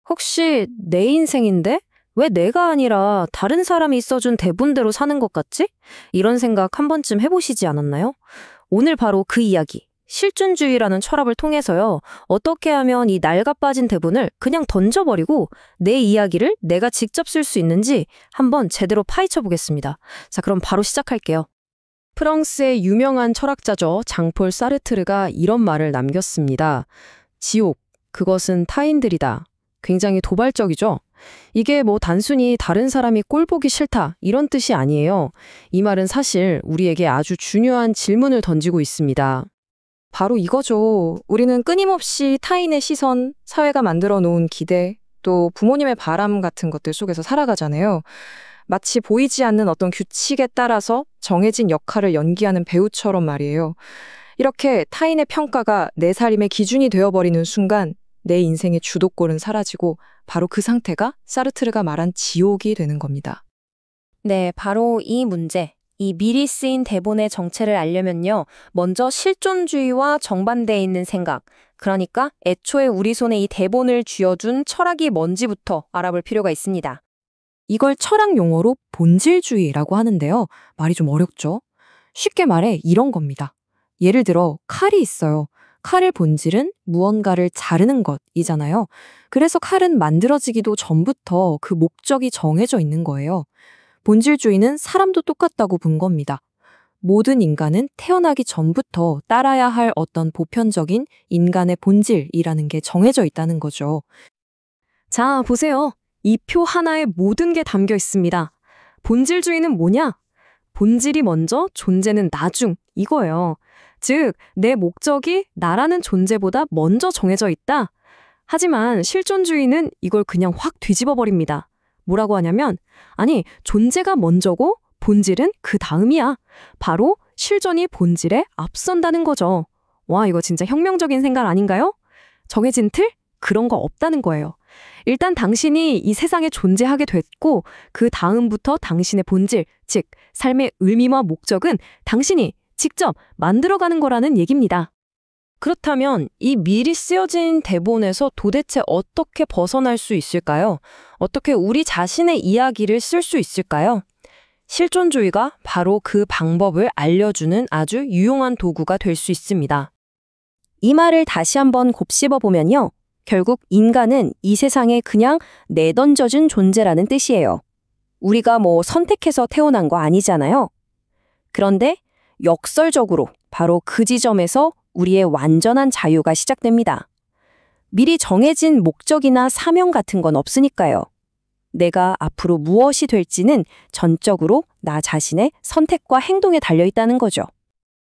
혹시 내 인생인데? 왜 내가 아니라 다른 사람이 써준 대본대로 사는 것 같지? 이런 생각 한 번쯤 해보시지 않았나요? 오늘 바로 그 이야기, 실존주의라는 철학을 통해서요, 어떻게 하면 이 낡아 빠진 대본을 그냥 던져버리고 내 이야기를 내가 직접 쓸 수 있는지 한번 제대로 파헤쳐 보겠습니다. 자, 그럼 바로 시작할게요. 프랑스의 유명한 철학자죠. 장폴 사르트르가 이런 말을 남겼습니다. 지옥, 그것은 타인들이다. 굉장히 도발적이죠? 이게 뭐 단순히 다른 사람이 꼴 보기 싫다 이런 뜻이 아니에요. 이 말은 사실 우리에게 아주 중요한 질문을 던지고 있습니다. 바로 이거죠. 우리는 끊임없이 타인의 시선, 사회가 만들어 놓은 기대, 또 부모님의 바람 같은 것들 속에서 살아가잖아요. 마치 보이지 않는 어떤 규칙에 따라서 정해진 역할을 연기하는 배우처럼 말이에요. 이렇게 타인의 평가가 내 삶의 기준이 되어버리는 순간 내 인생의 주도권은 사라지고 바로 그 상태가 사르트르가 말한 지옥이 되는 겁니다. 네, 바로 이 문제, 이 미리 쓰인 대본의 정체를 알려면요, 먼저 실존주의와 정반대에 있는 생각, 그러니까 애초에 우리 손에 이 대본을 쥐어준 철학이 뭔지부터 알아볼 필요가 있습니다. 이걸 철학 용어로 본질주의라고 하는데요. 말이 좀 어렵죠? 쉽게 말해 이런 겁니다. 예를 들어 칼이 있어요. 칼의 본질은 무언가를 자르는 것이잖아요. 그래서 칼은 만들어지기도 전부터 그 목적이 정해져 있는 거예요. 본질주의는 사람도 똑같다고 본 겁니다. 모든 인간은 태어나기 전부터 따라야 할 어떤 보편적인 인간의 본질이라는 게 정해져 있다는 거죠. 자, 보세요. 이 표 하나에 모든 게 담겨 있습니다. 본질주의는 뭐냐? 본질이 먼저, 존재는 나중, 이거예요. 즉, 내 목적이 나라는 존재보다 먼저 정해져 있다. 하지만 실존주의는 이걸 그냥 확 뒤집어 버립니다. 뭐라고 하냐면, 아니, 존재가 먼저고 본질은 그 다음이야. 바로 실존이 본질에 앞선다는 거죠. 와, 이거 진짜 혁명적인 생각 아닌가요? 정해진 틀? 그런 거 없다는 거예요. 일단 당신이 이 세상에 존재하게 됐고 그 다음부터 당신의 본질, 즉 삶의 의미와 목적은 당신이 직접 만들어가는 거라는 얘기입니다. 그렇다면 이 미리 쓰여진 대본에서 도대체 어떻게 벗어날 수 있을까요? 어떻게 우리 자신의 이야기를 쓸 수 있을까요? 실존주의가 바로 그 방법을 알려주는 아주 유용한 도구가 될 수 있습니다. 이 말을 다시 한번 곱씹어 보면요. 결국 인간은 이 세상에 그냥 내던져진 존재라는 뜻이에요. 우리가 뭐 선택해서 태어난 거 아니잖아요. 그런데 역설적으로 바로 그 지점에서 우리의 완전한 자유가 시작됩니다. 미리 정해진 목적이나 사명 같은 건 없으니까요. 내가 앞으로 무엇이 될지는 전적으로 나 자신의 선택과 행동에 달려있다는 거죠.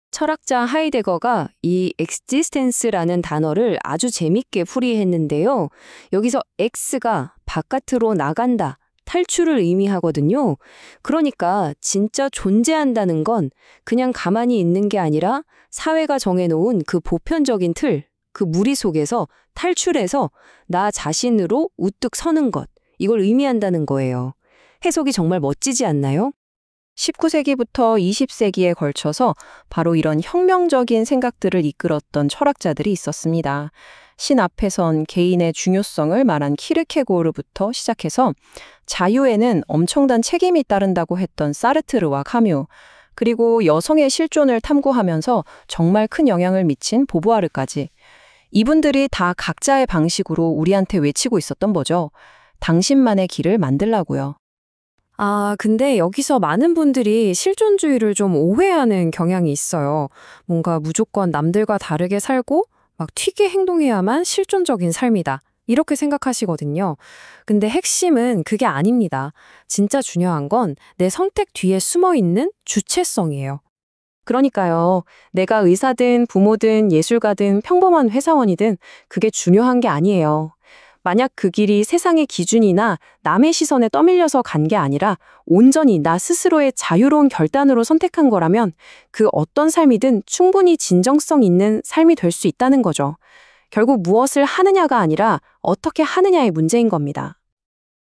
철학자 하이데거가 이 existence라는 단어를 아주 재밌게 풀이했는데요. 여기서 X가 바깥으로 나간다, 탈출을 의미하거든요. 그러니까 진짜 존재한다는 건 그냥 가만히 있는 게 아니라 사회가 정해놓은 그 보편적인 틀, 그 무리 속에서 탈출해서 나 자신으로 우뚝 서는 것, 이걸 의미한다는 거예요. 해석이 정말 멋지지 않나요? 19세기부터 20세기에 걸쳐서 바로 이런 혁명적인 생각들을 이끌었던 철학자들이 있었습니다. 신 앞에선 개인의 중요성을 말한 키르케고르부터 시작해서 자유에는 엄청난 책임이 따른다고 했던 사르트르와 카뮤, 그리고 여성의 실존을 탐구하면서 정말 큰 영향을 미친 보부아르까지. 이분들이 다 각자의 방식으로 우리한테 외치고 있었던 거죠. 당신만의 길을 만들라고요. 근데 여기서 많은 분들이 실존주의를 좀 오해하는 경향이 있어요. 뭔가 무조건 남들과 다르게 살고 막 튀게 행동해야만 실존적인 삶이다. 이렇게 생각하시거든요. 근데 핵심은 그게 아닙니다. 진짜 중요한 건 내 선택 뒤에 숨어 있는 주체성이에요. 그러니까요. 내가 의사든 부모든 예술가든 평범한 회사원이든 그게 중요한 게 아니에요. 만약 그 길이 세상의 기준이나 남의 시선에 떠밀려서 간 게 아니라 온전히 나 스스로의 자유로운 결단으로 선택한 거라면 그 어떤 삶이든 충분히 진정성 있는 삶이 될 수 있다는 거죠. 결국 무엇을 하느냐가 아니라 어떻게 하느냐의 문제인 겁니다.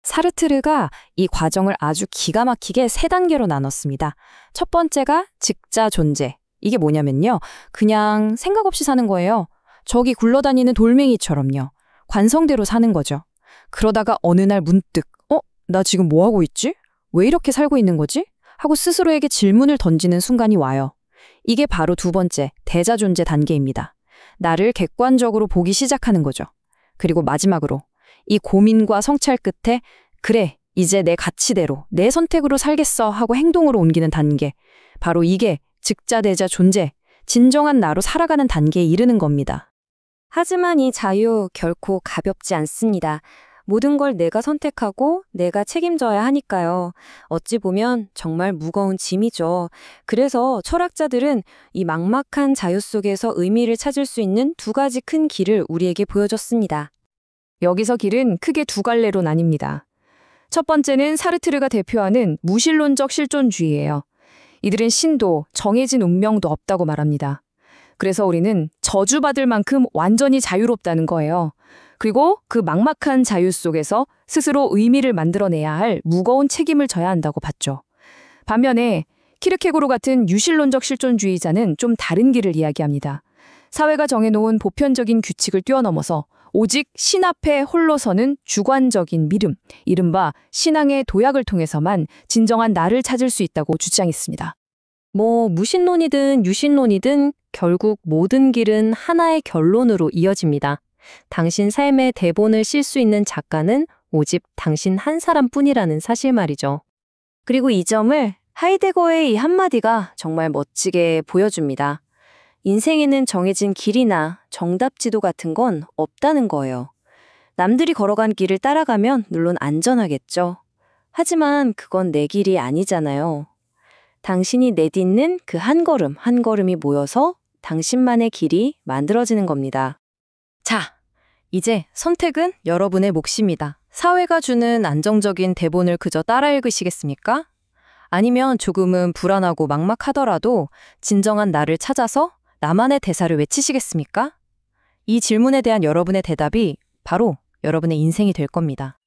사르트르가 이 과정을 아주 기가 막히게 3단계로 나눴습니다. 첫 번째가 즉자 존재. 이게 뭐냐면요. 그냥 생각 없이 사는 거예요. 저기 굴러다니는 돌멩이처럼요. 관성대로 사는 거죠. 그러다가 어느 날 문득 나 지금 뭐 하고 있지? 왜 이렇게 살고 있는 거지? 하고 스스로에게 질문을 던지는 순간이 와요. 이게 바로 두 번째 대자존재 단계입니다. 나를 객관적으로 보기 시작하는 거죠. 그리고 마지막으로 이 고민과 성찰 끝에 그래, 이제 내 가치대로, 내 선택으로 살겠어 하고 행동으로 옮기는 단계. 바로 이게 즉자대자 존재, 진정한 나로 살아가는 단계에 이르는 겁니다. 하지만 이 자유 결코 가볍지 않습니다. 모든 걸 내가 선택하고 내가 책임져야 하니까요. 어찌 보면 정말 무거운 짐이죠. 그래서 철학자들은 이 막막한 자유 속에서 의미를 찾을 수 있는 두 가지 큰 길을 우리에게 보여줬습니다. 여기서 길은 크게 두 갈래로 나뉩니다. 첫 번째는 사르트르가 대표하는 무신론적 실존주의예요. 이들은 신도 정해진 운명도 없다고 말합니다. 그래서 우리는 저주받을 만큼 완전히 자유롭다는 거예요. 그리고 그 막막한 자유 속에서 스스로 의미를 만들어내야 할 무거운 책임을 져야 한다고 봤죠. 반면에 키르케고르 같은 유실론적 실존주의자는 좀 다른 길을 이야기합니다. 사회가 정해놓은 보편적인 규칙을 뛰어넘어서 오직 신 앞에 홀로 서는 주관적인 믿음, 이른바 신앙의 도약을 통해서만 진정한 나를 찾을 수 있다고 주장했습니다. 무신론이든 유신론이든 결국 모든 길은 하나의 결론으로 이어집니다. 당신 삶의 대본을 쓸 수 있는 작가는 오직 당신 한 사람뿐이라는 사실 말이죠. 그리고 이 점을 하이데거의 이 한마디가 정말 멋지게 보여줍니다. 인생에는 정해진 길이나 정답지도 같은 건 없다는 거예요. 남들이 걸어간 길을 따라가면 물론 안전하겠죠. 하지만 그건 내 길이 아니잖아요. 당신이 내딛는 그 한 걸음 한 걸음이 모여서 당신만의 길이 만들어지는 겁니다. 자, 이제 선택은 여러분의 몫입니다. 사회가 주는 안정적인 대본을 그저 따라 읽으시겠습니까? 아니면 조금은 불안하고 막막하더라도 진정한 나를 찾아서 나만의 대사를 외치시겠습니까? 이 질문에 대한 여러분의 대답이 바로 여러분의 인생이 될 겁니다.